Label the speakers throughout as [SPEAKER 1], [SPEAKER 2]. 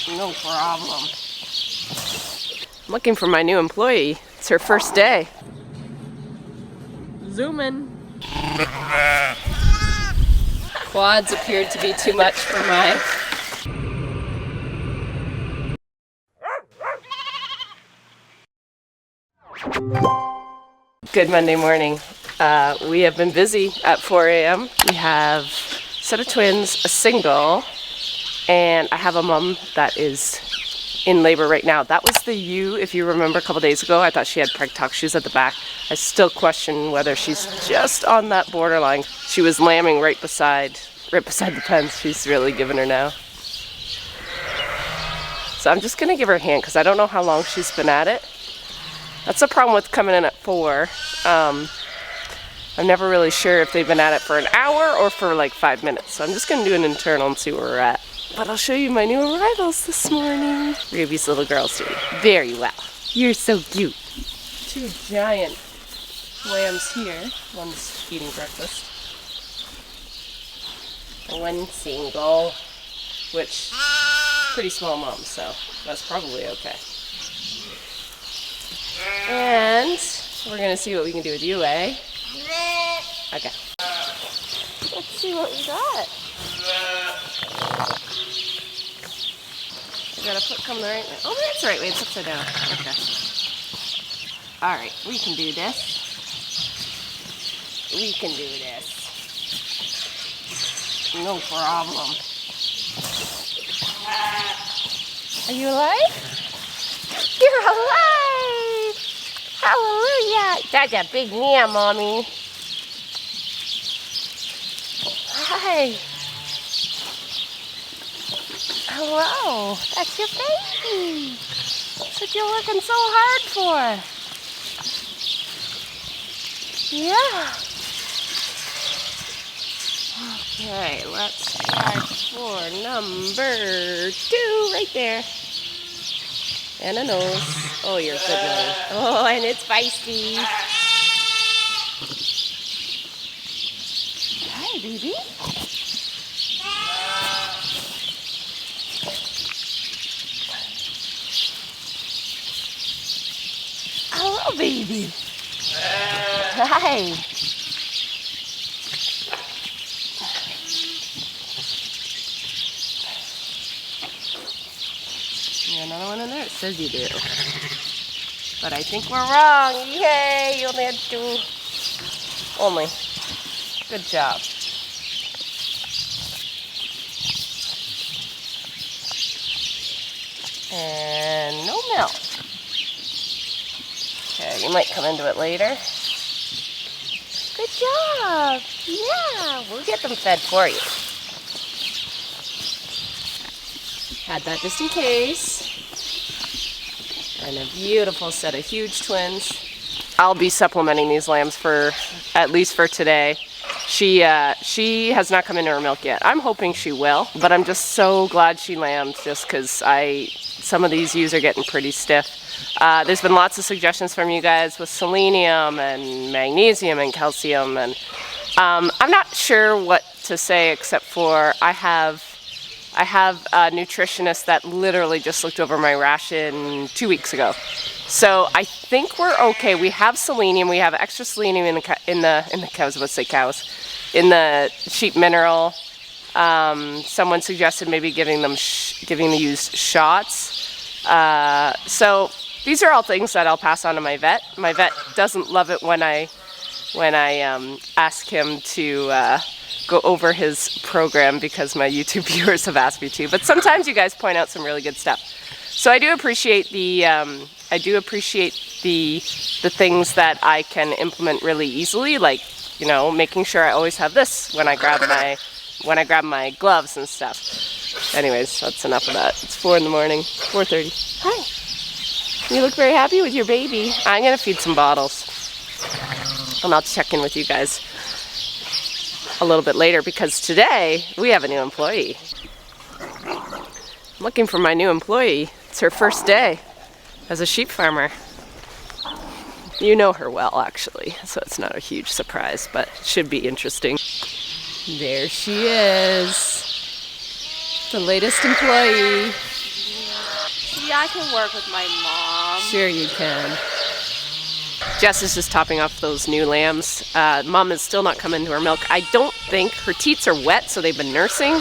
[SPEAKER 1] No problem. I'm looking for my new employee. It's her first day. Zoom in. Quads appeared to be too much for my... Good Monday morning. We have been busy at 4 a.m. We have a set of twins, a single, and I have a mom that is in labor right now. That was the ewe, if you remember a couple days ago. I thought she had preg talk shoes at the back. I still question whether she's just on that borderline. She was lambing right beside the pens. She's really giving her now. So I'm just gonna give her a hand because I don't know how long she's been at it. That's the problem with coming in at 4. I'm never really sure if they've been at it for an hour or for like 5 minutes. So I'm just gonna do an internal and see where we're at. But I'll show you my new arrivals this morning. Ruby's little girl's doing very well. You're so cute. 2 giant lambs here. One's eating breakfast. One single, which pretty small mom, so that's probably okay. And we're gonna see what we can do with you, eh? Okay. Let's see what we got. We got a foot come the right way. Oh, that's the right way. It's upside down. Okay. All right, we can do this. We can do this. No problem. Are you alive? You're alive! Hallelujah! That's a big meow, Mommy. Hi. Hello. That's your baby. That's what you're working so hard for. Yeah. Okay, let's try for number 2 right there. And a nose. Oh, you're a good one. Oh, and it's feisty. Hi, baby. Hello, baby. Hi. Another one in there. It says you do. But I think we're wrong. Yay! You only had 2. Only. Good job. And no milk. Okay, you might come into it later. Good job. Yeah, we'll get them fed for you. Had that just in case. And a beautiful set of huge twins. I'll be supplementing these lambs for, at least for today. She has not come into her milk yet. I'm hoping she will, but I'm just so glad she lambed just because some of these ewes are getting pretty stiff. There's been lots of suggestions from you guys with selenium and magnesium and calcium, and I'm not sure what to say except for I have a nutritionist that literally just looked over my ration 2 weeks ago. So I think we're okay. We have selenium. We have extra selenium in the cows. Let's say cows. In the sheep mineral. Someone suggested maybe giving the ewes shots. So these are all things that I'll pass on to my vet. My vet doesn't love it when I ask him to go over his program because my YouTube viewers have asked me to. But sometimes you guys point out some really good stuff. So I do appreciate the things that I can implement really easily, like, you know, making sure I always have this when I grab my gloves and stuff. Anyways, that's enough of that. It's 4 in the morning, 4:30. Hi. You look very happy with your baby. I'm gonna feed some bottles. And I'll check in with you guys a little bit later because today we have a new employee. I'm looking for my new employee. It's her first day as a sheep farmer. You know her well, actually, so it's not a huge surprise, but it should be interesting. There she is, the latest employee.
[SPEAKER 2] Gigi, I can work with my mom.
[SPEAKER 1] Sure you can. Jess is just topping off those new lambs. Mom is still not coming to her milk. I don't think her teats are wet, so they've been nursing,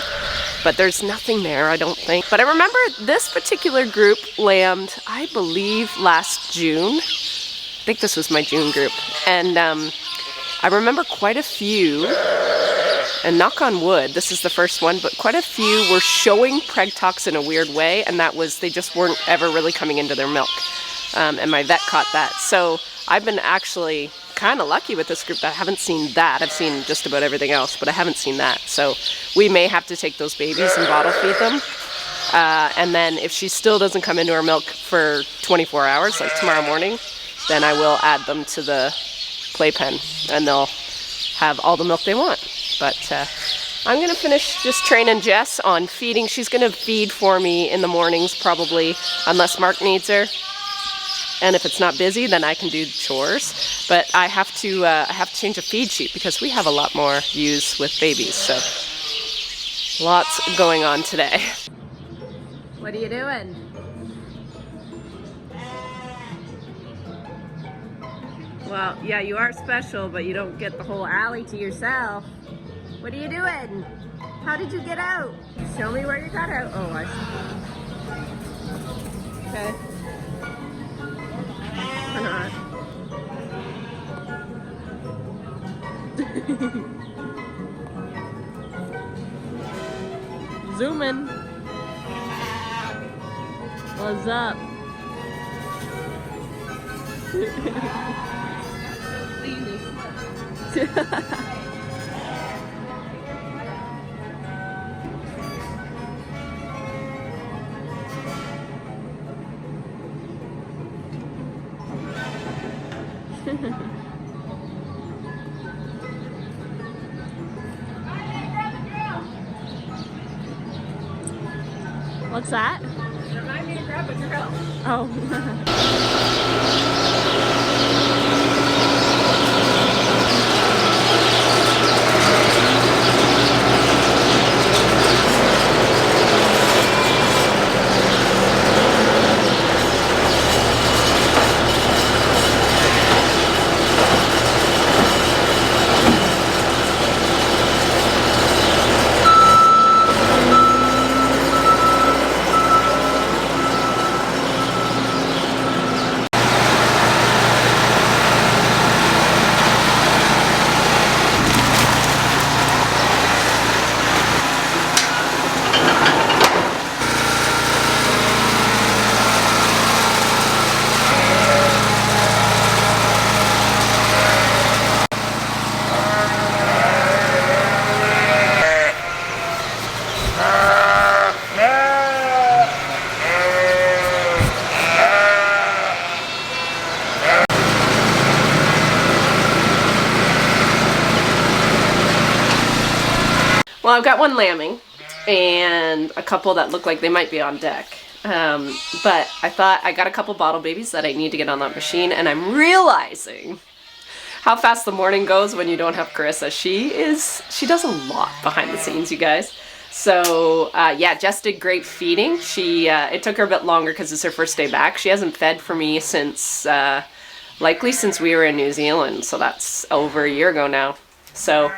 [SPEAKER 1] but there's nothing there, I don't think. But I remember this particular group lambed, I believe, last June. I think this was my June group. And I remember quite a few, and knock on wood, this is the first one, but quite a few were showing preg tox in a weird way, and that was they just weren't ever really coming into their milk. And my vet caught that. So I've been actually kind of lucky with this group that I haven't seen that. I've seen just about everything else, but I haven't seen that. So we may have to take those babies and bottle feed them. And then if she still doesn't come into her milk for 24 hours, like tomorrow morning, then I will add them to the playpen and they'll have all the milk they want. But I'm gonna finish just training Jess on feeding. She's gonna feed for me in the mornings probably, unless Mark needs her. And if it's not busy, then I can do chores. But I have to change a feed sheet because we have a lot more ewes with babies. So lots going on today. What are you doing? Well, yeah, you are special, but you don't get the whole alley to yourself. What are you doing? How did you get out? Show me where you got out. Oh, I see. Okay. Zooming. What's up? What's that?
[SPEAKER 2] Remind me to grab a drill.
[SPEAKER 1] Oh. Well, I've got one lambing and a couple that look like they might be on deck. But I thought I got a couple bottle babies that I need to get on that machine, and I'm realizing how fast the morning goes when you don't have Carissa. She does a lot behind the scenes, you guys. So yeah, Jess did great feeding. It took her a bit longer because it's her first day back. She hasn't fed for me since, likely since we were in New Zealand. So that's over a year ago now. So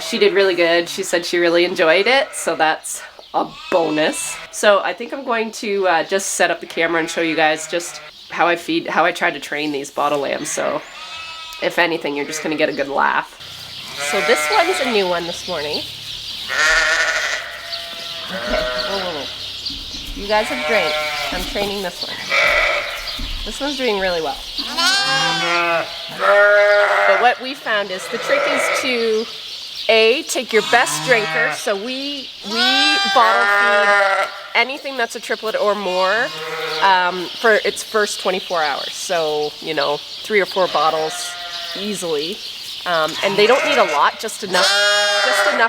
[SPEAKER 1] she did really good. She said she really enjoyed it. So that's a bonus. So I think I'm going to just set up the camera and show you guys just how I feed, how I try to train these bottle lambs. So if anything, you're just gonna get a good laugh. So this one's a new one this morning. Okay, whoa. You guys have drank. I'm training this one. This one's doing really well. But what we found is the trick is to take your best drinker. So we bottle feed anything that's a triplet or more for its first 24 hours. So, you know, 3 or 4 bottles easily. And they don't need a lot, just enough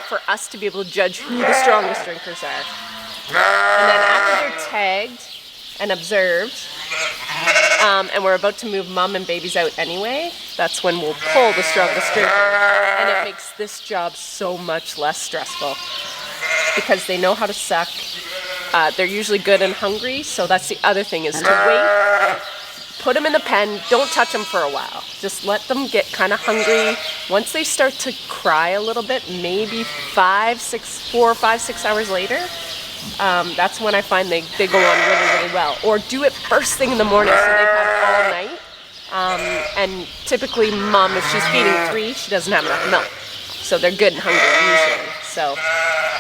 [SPEAKER 1] for us to be able to judge who the strongest drinkers are. And then after they're tagged and observed, and we're about to move mom and babies out anyway, that's when we'll pull the strongest drinker. And it makes this job so much less stressful because they know how to suck they're usually good and hungry, so that's the other thing, is to wait. Put them in the pen, don't touch them for a while. Just let them get kind of hungry. Once they start to cry a little bit, maybe 4 or 5, 6 hours later, that's when I find they go on really, really well. Or do it first thing in the morning, so they've had all night. And typically mom, if she's feeding 3, she doesn't have enough milk. So they're good and hungry usually. So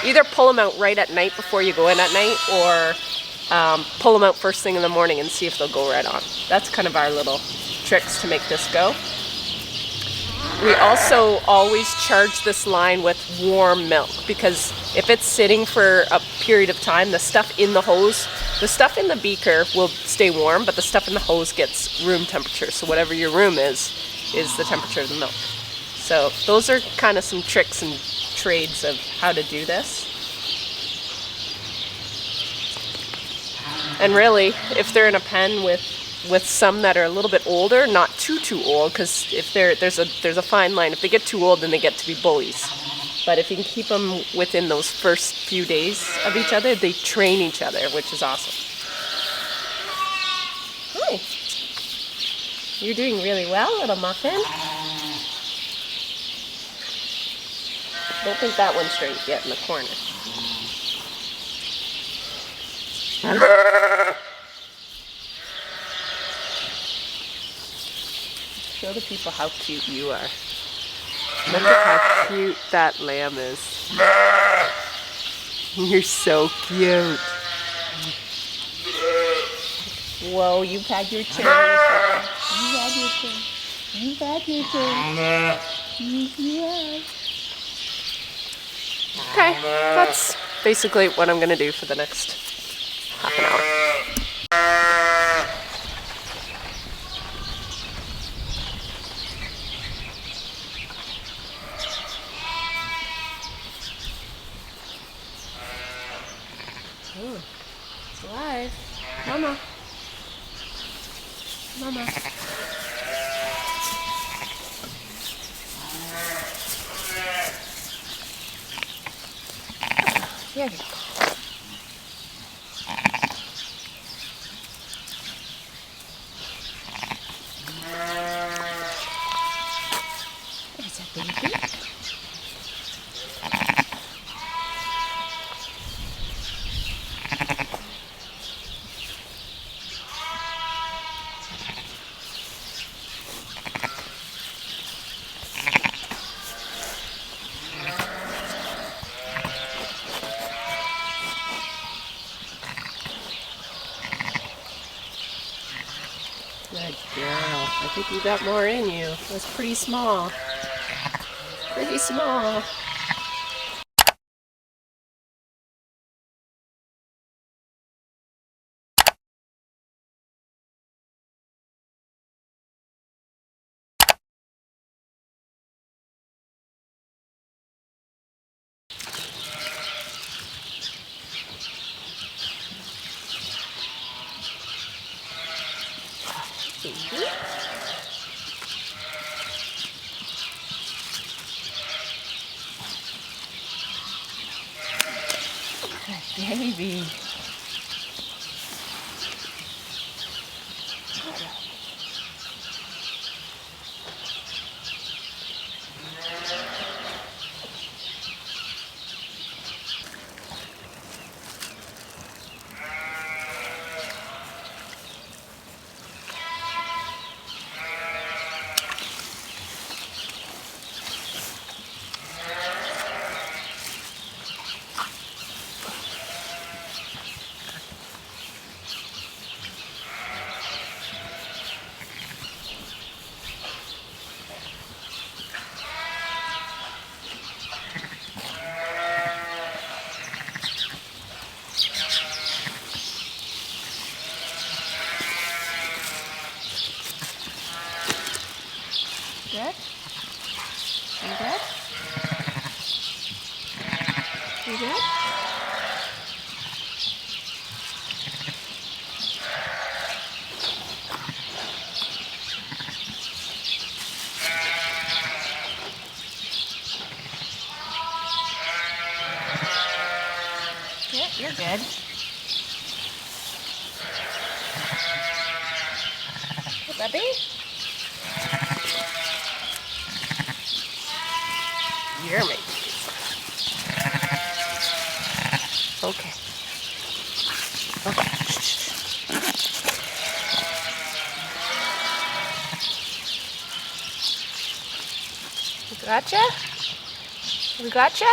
[SPEAKER 1] either pull them out right at night before you go in at night, or pull them out first thing in the morning and see if they'll go right on. That's kind of our little tricks to make this go. We also always charge this line with warm milk, because if it's sitting for a period of time, the stuff in the hose, the stuff in the beaker will stay warm, but the stuff in the hose gets room temperature. So whatever your room is the temperature of the milk. So those are kind of some tricks and trades of how to do this. And really, if they're in a pen with some that are a little bit older, not too old, because if there's a fine line. If they get too old, then they get to be bullies. But if you can keep them within those first few days of each other, they train each other, which is awesome. Hi. You're doing really well, little muffin. Don't think that one's straight yet in the corner. Show the people how cute you are. Look at how cute that lamb is. You're so cute. Whoa, you've had your turn. You've had your turn. You've had your turn. Yes, you have. Okay, that's basically what I'm going to do for the next half an hour. Ooh, it's alive. Mama. Mama. Here you go. There's a baby. Good girl. I think you got more in you. That's pretty small. Pretty small. Baby. Baby. Good? You good? You good? Yeah, you're good. Grubby? You're making these. Okay. Okay. Gotcha? We gotcha?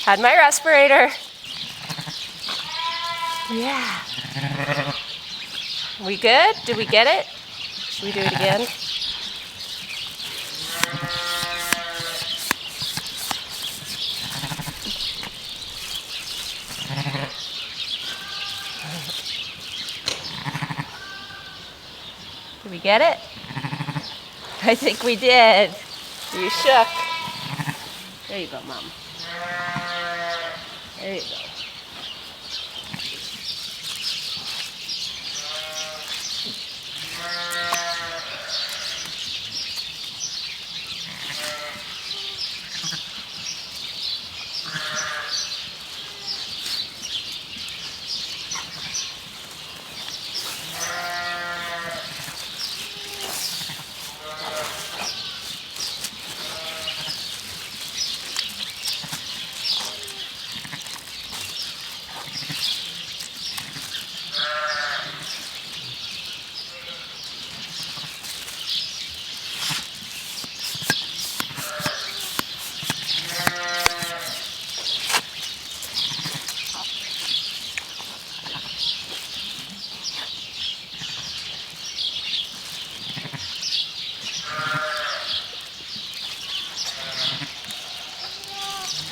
[SPEAKER 1] Had my respirator. Yeah. We good? Did we get it? Should we do it again? Did we get it? I think we did. You shook. There you go, Mom. There you go.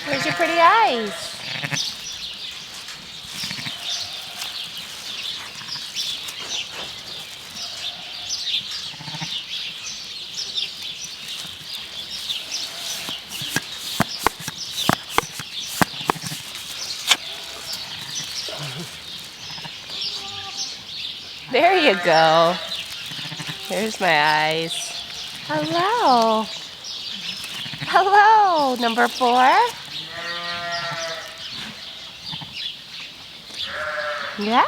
[SPEAKER 1] Where's your pretty eyes? There you go. There's my eyes. Hello. Hello, number 4. Yeah?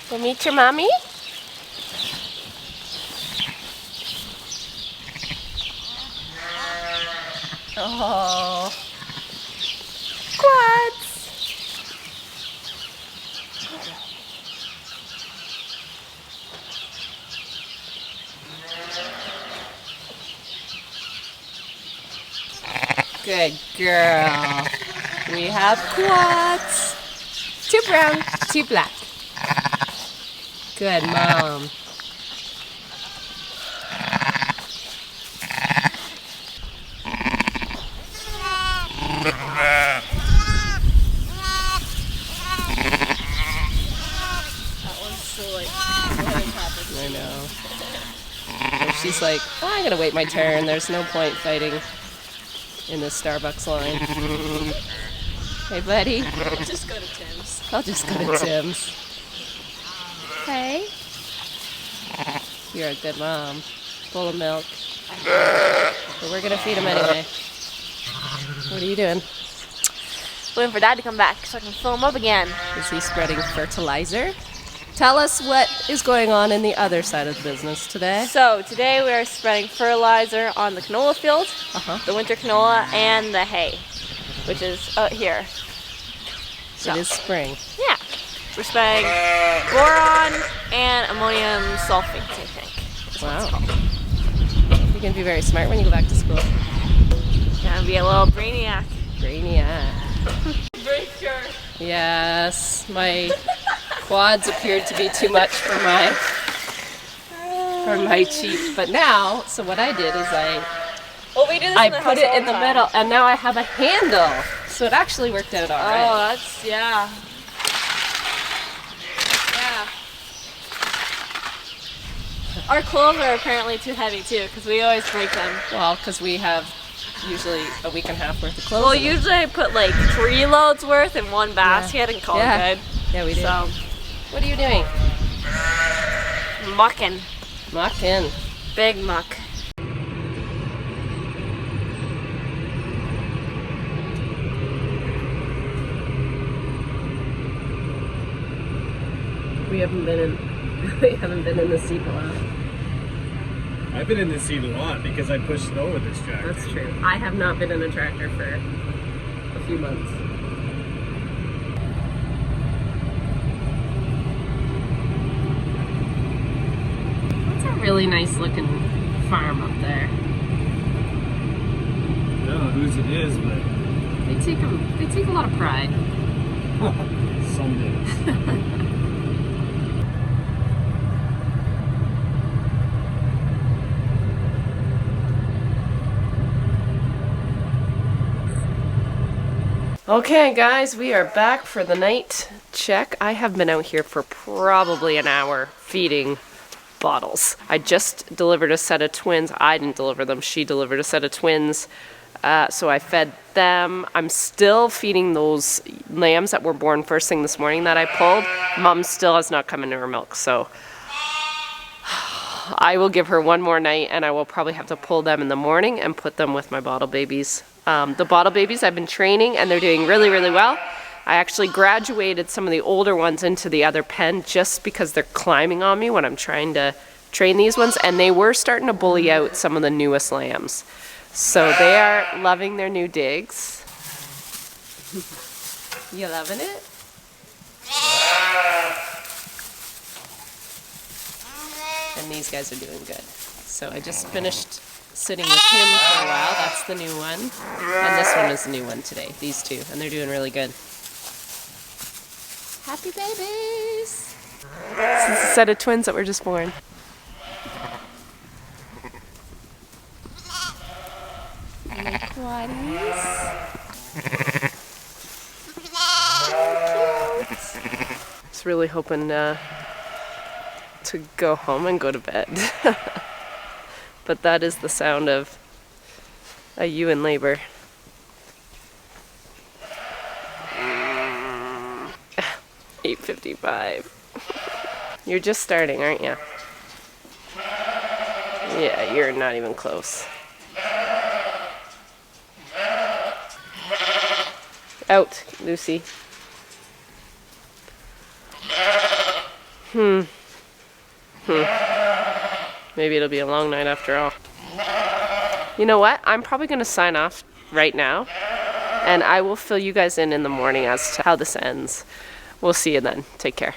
[SPEAKER 1] Go meet your mommy? Oh. Quads. Good girl. We have quads. 2 brown, 2 black. Good mom. That one's so like, I know. So she's like, oh, I'm gonna wait my turn. There's no point fighting in the Starbucks line. Hey, buddy.
[SPEAKER 2] I'll just go to Tim's.
[SPEAKER 1] I'll just go to Tim's. Hey. You're a good mom. Full of milk. But we're gonna feed him anyway. What are you doing?
[SPEAKER 2] Waiting for Dad to come back so I can fill him up again.
[SPEAKER 1] Is he spreading fertilizer? Tell us what is going on in the other side of the business today.
[SPEAKER 2] So today we are spreading fertilizer on the canola field, the winter canola, and the hay, which is out here. So
[SPEAKER 1] It is spring.
[SPEAKER 2] yeah, we're spreading boron and ammonium sulfate, I think. is what it's
[SPEAKER 1] Wow.
[SPEAKER 2] called.
[SPEAKER 1] You're going to be very smart when you go back to school.
[SPEAKER 2] Gonna be a little brainiac.
[SPEAKER 1] Brainiac.
[SPEAKER 2] Breaker.
[SPEAKER 1] Yes, my quads appeared to be too much for my cheek. But now, so what I did is
[SPEAKER 2] Well, we do this
[SPEAKER 1] I
[SPEAKER 2] in the
[SPEAKER 1] put
[SPEAKER 2] house
[SPEAKER 1] it
[SPEAKER 2] all
[SPEAKER 1] in the
[SPEAKER 2] time.
[SPEAKER 1] middle, and now I have a handle. So it actually worked out all
[SPEAKER 2] Oh,
[SPEAKER 1] right.
[SPEAKER 2] that's, yeah. Yeah. Our clothes are apparently too heavy too, because we always break them.
[SPEAKER 1] Well, because we have usually a week and a half worth of clothes.
[SPEAKER 2] Well,
[SPEAKER 1] in them.
[SPEAKER 2] usually I put like 3 loads worth in one basket and call it good.
[SPEAKER 1] Yeah, we do.
[SPEAKER 2] So,
[SPEAKER 1] What are you doing?
[SPEAKER 2] mucking.
[SPEAKER 1] Mucking.
[SPEAKER 2] Big muck.
[SPEAKER 1] We haven't been in the seat a lot.
[SPEAKER 3] I've been in this seat a lot because I push snow with this tractor.
[SPEAKER 1] That's true. I have not been in a tractor for a few months. That's a really nice looking farm up there.
[SPEAKER 3] I don't know whose it is, but
[SPEAKER 1] They take a lot of pride.
[SPEAKER 3] some days.
[SPEAKER 1] Okay guys, we are back for the night check. I have been out here for probably an hour feeding bottles. I just delivered a set of twins. I didn't deliver them, she delivered a set of twins. So I fed them. I'm still feeding those lambs that were born first thing this morning that I pulled. Mom still has not come into her milk, so I will give her one more night and I will probably have to pull them in the morning and put them with my bottle babies. The bottle babies I've been training and they're doing really, really well. I actually graduated some of the older ones into the other pen just because they're climbing on me when I'm trying to train these ones, and they were starting to bully out some of the newest lambs. So they are loving their new digs. You loving it? And these guys are doing good. So I just finished sitting with him for a while. That's the new one. And this one is the new one today. These two. And they're doing really good. Happy babies! This is a set of twins that were just born. QUADS. Just really hoping to go home and go to bed. But that is the sound of a ewe in labor. Mm. 8:55. You're just starting, aren't you? Yeah, you're not even close. Out, Lucy. Maybe it'll be a long night after all. You know what? I'm probably going to sign off right now, and I will fill you guys in the morning as to how this ends. We'll see you then. Take care.